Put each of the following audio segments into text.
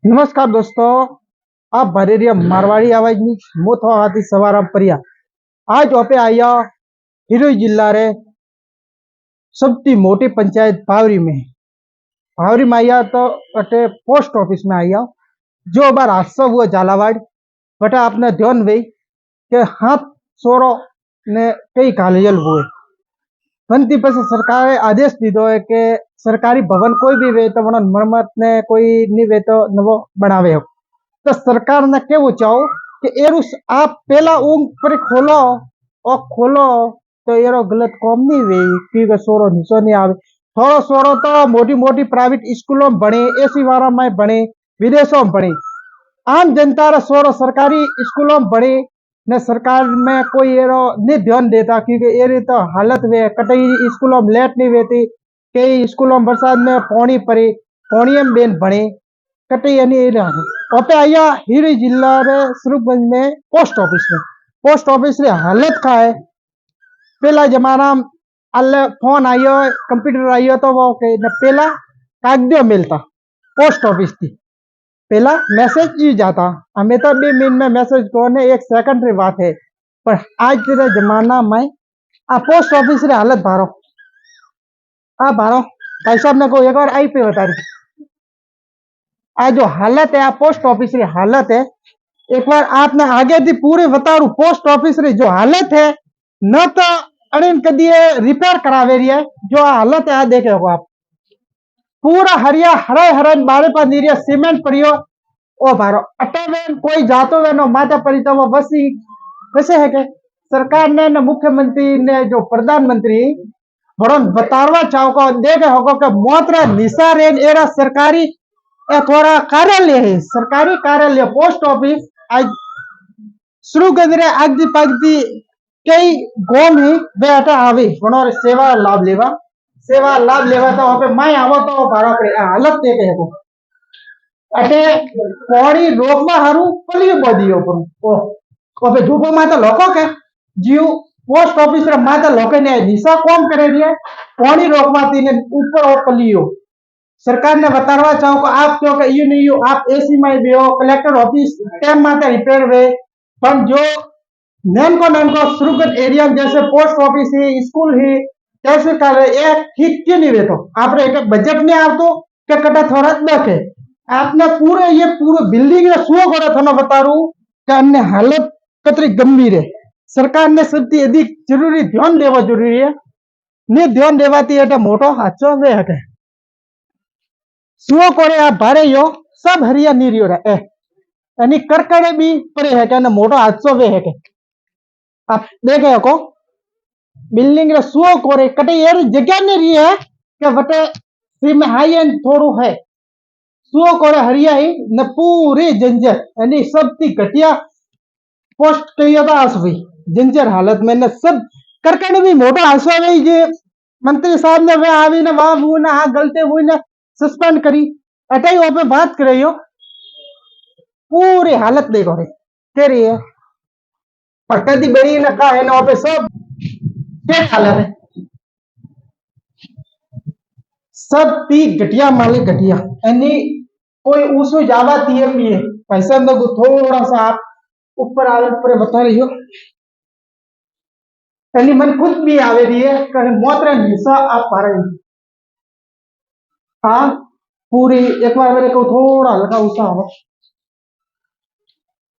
नमस्कार दोस्तों, आप भरे रहिए मारवाड़ी आवाज में मु थो हाथी सवार परिया। आज ओपे आया हिरोई जिला रे सबसे मोटी पंचायत भावरी में। भावरी में आया तो अटे पोस्ट ऑफिस में आया जो बार हादसा हुआ झालावाड़। बटे आपने ध्यान वे के हाथ सोरो ने कई घायल हुए। बनती पे सरकार आदेश दीदो है कि सरकारी भवन कोई भी वे तो मरम्मत ने कोई नहीं वे तो नवो बनावे हो। तो सरकार ने केवु चाहो कि एरुस आप पहला ऊम पर खोलो और खोलो तो एरो गलत काम नहीं वे कि सोरो नीचो नहीं आवे। थोड़ो सोरो तो मोटी मोटी प्राइवेट स्कूलों में बने, एसी वारा में बने, विदेशों में बने। आम जनता रा सोरो सरकारी स्कूलों में बने ने सरकार में कोई एरो नहीं ध्यान देता क्योंकि एरी तो हालत वे कटई स्कूलों में लेट नहीं वेती, कई स्कूलों में बरसात में पानी पड़े, पानी में बेन बने कटई ओपे आया हीरी जिला रे स्वरूपगंज में पोस्ट ऑफिस रे हालत का है। पहला जमाना में अल्ले फोन आयो, कंप्यूटर आयो तो वो के न पहला कागजो मिलता पोस्ट ऑफिस थी। पहला मैसेज ही जाता, हमें तो 2 मिनट में मैसेज को ने 1 सेकंड री बात है। पर आज के जमाना में आ पोस्ट ऑफिस रे हालत भारो भाई साहब ने को एक बार आई पे बता रही। आज जो हालत है आ पोस्ट ऑफिस की हालत है, एक बार आपने आगे थी पूरे बता रू पोस्ट ऑफिस की जो हालत है न तो अड़िन कदी रिपेयर करावे रही है। जो हालत है आ देखे हो आप पूरा हरिया हरे हरे बारे पर नीरिया सीमेंट पड़ियो ओ भारो अटोवेन कोई जातो वे नो माता पड़ी तो वो बसी वैसे है के सरकार ने न मुख्यमंत्री ने जो प्रधानमंत्री बड़ो बतारवा चाहो को देखे होगा कि मोतरा निसार एरा सरकारी थोड़ा कार्यालय है, सरकारी कार्यालय पोस्ट ऑफिस आज शुरू कर आगती पागती कई गोम ही वे अटा आवी बनो सेवा लाभ लेवा तो वहाँ पे मैं आवो तो बारो पड़े हालत देखे है को अटे पौड़ी रोकवा हारू पलियो बदियो पर ओ पे धूपो में तो लोको के जीव पोस्ट ऑफिस रे माता लोके ने निशा कौन करे रही है पौड़ी रोकवा तीने ऊपर ओ पलियो सरकार ने बतावा चाहो को आप क्यों कि यू नहीं आप एसी में भी हो कलेक्टर ऑफिस टाइम माते रिपेयर वे पर जो नैनको सुरगत एरिया जैसे पोस्ट ऑफिस है स्कूल है कैसे कर एक ठीक क्यों नहीं वे तो आप एक बजट में आप तो क्या कटा थोड़ा देखे आपने पूरे बिल्डिंग ने सुओ करे थाना बता रू कि अन्य हालत कतरी गंभीर है। सरकार ने सबसे अधिक जरूरी ध्यान देवा जरूरी है, नहीं ध्यान देवाती है मोटो हादसो वे है सुओ कोरे आ भारे यो सब हरिया नीरियो रे यानी करकड़े भी पड़े है के मोटो हादसो वे है के आप देखे को बिल्डिंग रे सुओ कोरे कटे यार जगह नहीं रही है कि वटे सी में हाई एंड थोड़ू है सुओ कोरे हरिया ही न पूरी जंजर यानी सब ती घटिया पोस्ट कहियो तो आस भाई जंजर हालत में न सब करकड़े भी मोटो हादसो वे जे मंत्री साहब ने वे आवी ने वहां वो ना गलते हुई ने सस्पेंड करी अटाई वहां पे बात कर रही हो पूरी हालत देखो रे कह रही है पट्टी बड़ी न का है ना वहां पे सब क्या हालत है सब ती घटिया माले घटिया यानी कोई उसमें जावा तीर भी है पैसा तो थोड़ा सा आप ऊपर आवे ऊपर बता रही हो यानी मन खुद भी आवे रही है कहीं मोतरा हिस्सा आप पा रहे हाँ पूरी एक बार मेरे को थोड़ा हल्का उसा हो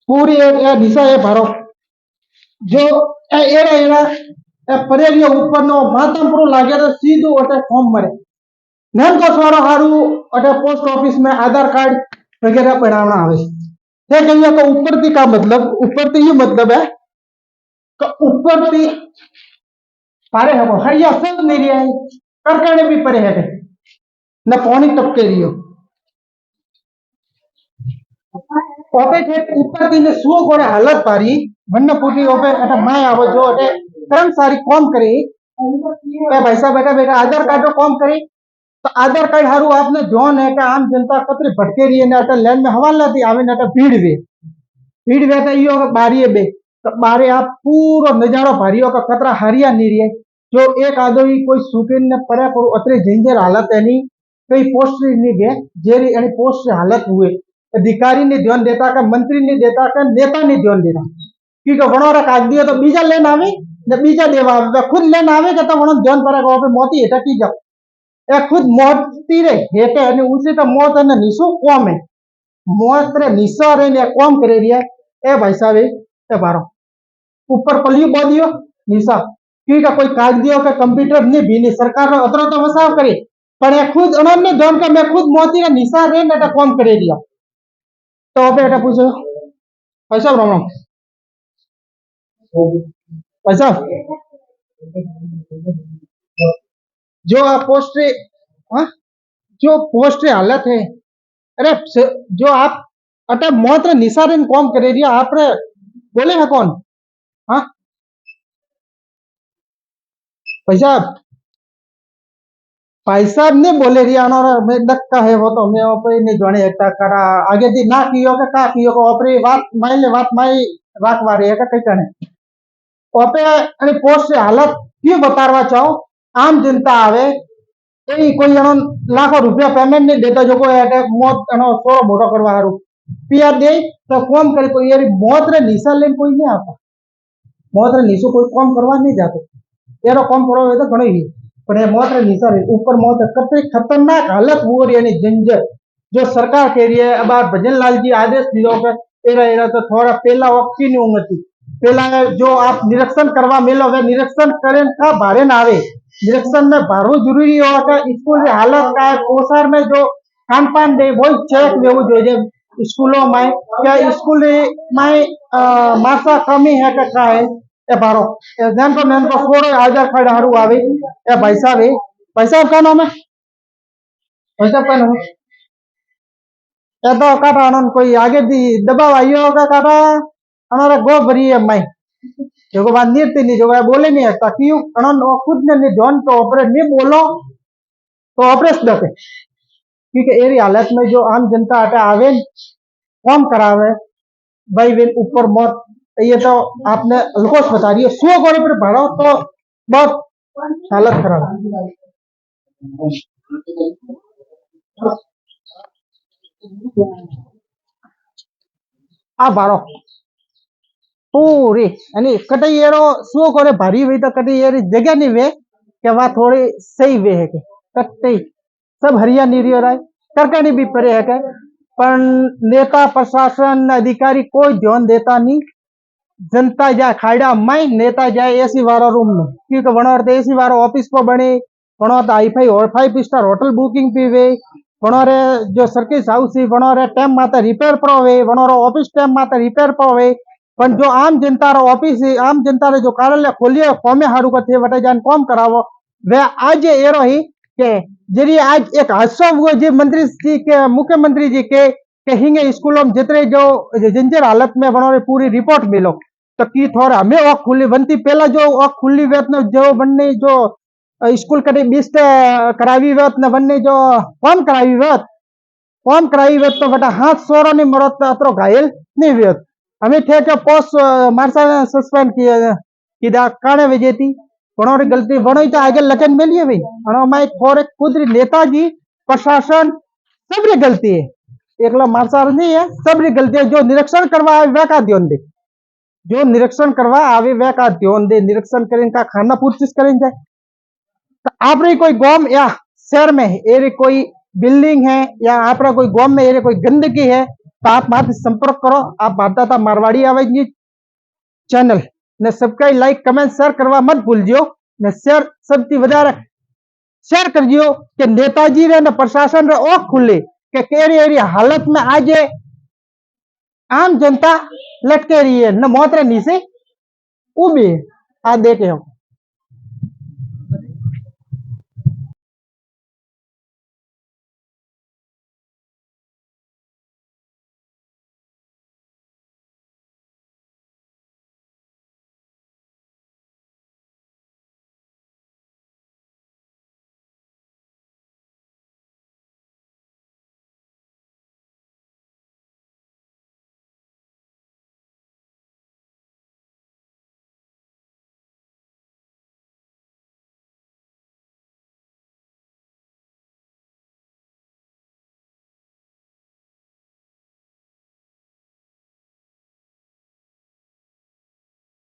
पूरी एक दिशा है भरो जो एरा एरा परेलियो ऊपर नो मातम पूरो लागे तो सीधो अटे फॉर्म मरे नन को स्वारो हारू अटे पोस्ट ऑफिस में आधार कार्ड वगैरह पढ़ावना आवे थे कहियो तो ऊपर थी का मतलब ऊपर थी ये मतलब है कि ऊपर थी पारे है हरिया सब नहीं रहा है करकड़े भी परे है न पानी टपके रियो ओपे थे ऊपर की ने सुओ कोरे हालत पारी वन्न पूटी ओपे अटा मैं आवो जो अटे कर्मचारी कॉम करे ए भाई साहब बेटा बेटा आधार कार्ड कॉम करे तो आधार कार्ड हारू आपने जोन है कि आम जनता कतरे भटके रही है ने अटा लाइन में हवाला थी आवे ने अटा भीड़ वे तो यो बारी बे तो बारे आप पूरा नजारो भारियो का कतरा हरिया नहीं रही है जो एक आदो ही कोई सुकिन ने परे पर अतरे जिंजर हालत है नहीं कई पोस्ट नहीं गए जेरी यानी पोस्ट हालत हुए अधिकारी ने ध्यान देता का मंत्री ने देता का नेता ने ध्यान देता क्योंकि वणोरा काट दिया तो बीजा लेन आवे ने बीजा देवा आवे खुद लेन आवे के तो वणो ध्यान पड़ेगा वहाँ पे मोती हेटा की जाओ ए खुद मोती रे हेटे અને ઉસે તો મોત અને નિસો કોમ है મોત રે નિસો રે ને કોમ करे रिया ए भाई साहब ए बारो ऊपर पलियो बोदियो निसा क्योंकि कोई काट दियो के कंप्यूटर ने भी नहीं सरकार नो अतरो तो वसाव करे पण ए खुद अनन्य ध्यान का मैं खुद मोती रे निसा रे ने कोम करे रिया तो पे एटा पूछो भाई साहब राम राम भाई साहब जो पोस्ट हाँ जो पोस्ट हालत है अरे जो आप अटे मौत रे निसारेन कौन करे रिया आप रे बोले है कौन हाँ भाई साहब ने बोले रिया और मैं डक्का है वो तो मैं ओपरे ने जाने एकता करा आगे दी ना कियो का कियो को ओपरे बात माई राखवा रे का कई कने ओपे अरे पोस्ट से हालत क्यों बतारवा चाहो आम जनता आवे कोई जनो लाखों रुपया पेमेंट नहीं देता जो कोई मौत सोरो मोटो करवा हारू पिया दे तो कौन करे कोई यार मौत रे निशा लेन कोई नहीं आता मौत रे निशो कोई कौन करवा नहीं जाते यारो कौन करो तो घणो ही पण ए मौत रे निशा रे ऊपर मौत कते खतरनाक हालत हो रही है जंजर जो सरकार कह रही है अब भजन लाल जी आदेश दियो के एरा एरा तो थोड़ा पहला वक्त की नहीं उंगती पहला जो आप निरीक्षण करवा मिलो वे निरीक्षण करें का भारे ना आवे निरीक्षण में भरव जरूरी होगा स्कूल की हालत का है पोसार में जो खान पान दे वो चेक देव जो स्कूलों में क्या स्कूल में मात्रा कमी है क्या है ए बारो ध्यान को थोड़े आजार खड़े हरू आवे ए भाई साहब का नाम है भाई साहब का नाम है ए तो काटा अनन कोई आगे दी दबाव आइयो होगा काटा अनारा गो भरी है मैं जो बात निर्ती नहीं जो बोले नहीं है क्यों अनन खुद ने जॉन तो ऑपरेट नहीं बोलो तो ऑपरेट दके क्योंकि एरी हालत में जो आम जनता आटे आवे कौन करावे भाई वे ऊपर मौत ये तो आपने अलकोस बता रही है 100 गोरे पर भाड़ो तो बहुत हालत खराब आ भाड़ो पूरी यानी कटे येरो 100 गोरे भारी हुई तो कटे येरी जगह नहीं वे कि वह थोड़ी सही वे है के कटे सब हरिया नहीं रही है करकनी भी परे है के पर नेता प्रशासन अधिकारी कोई ध्यान देता नहीं जनता जाए खाड़ा माई नेता जाए एसी वाला रूम में क्योंकि वनोर एसी वाला ऑफिस को बने वनोर हाईफाई और 5 स्टार होटल बुकिंग पी वे वनोर जो सर्किट हाउस वनोर टाइम माते रिपेयर पर वे वनोर ऑफिस टाइम माते रिपेयर पर वे पर जो आम जनता रो ऑफिस आम जनता रे जो कार्यालय खोलिए कोमे हारू का थे वटे जान कॉम करावो वे आज एरो ही के जरी आज एक हादसा हुआ जी मंत्री जी के मुख्यमंत्री जी के हिंगे स्कूलों में जितने जो जंजर हालत में बनोरे पूरी रिपोर्ट मिलो तो की थोड़ा हमें वक्त खुली बनती पहला जो वक्त खुली वेत न जो बनने जो स्कूल कटे 20 करावी वेत न बनने जो कौन करावी वेत तो बटा हाथ सोरो नहीं मरत अतरो घायल नहीं वेत हमें थे के पोस्ट मारसा सस्पेंड किया काने वजेती बनोरे गलती बनो तो आगे लखन मिलिए भाई अनो मैं थोड़े खुद नेताजी प्रशासन सबरी गलती है एकला मारसार नहीं है सबरी गलती है जो निरीक्षण करवा वे का ध्यान दे जो निरीक्षण करवा आवे वे का ध्यान दे निरीक्षण करें का खाना पूर्ति करें जाए तो आप रे कोई गांव या शहर में एरे कोई बिल्डिंग है या आप कोई गांव में एरे कोई गंदगी है तो आप मात्र संपर्क करो आप भारताता मारवाड़ी आवाज न्यूज चैनल ने सब्सक्राइब लाइक कमेंट शेयर करवा मत भूलजियो ने शेयर सबसे વધારે शेयर करजियो कि नेताजी रे ने प्रशासन रे ओ खुले के केरी एरी हालत में आज आम जनता लटके रही है न मौत रे नीचे उबी आ देखे हो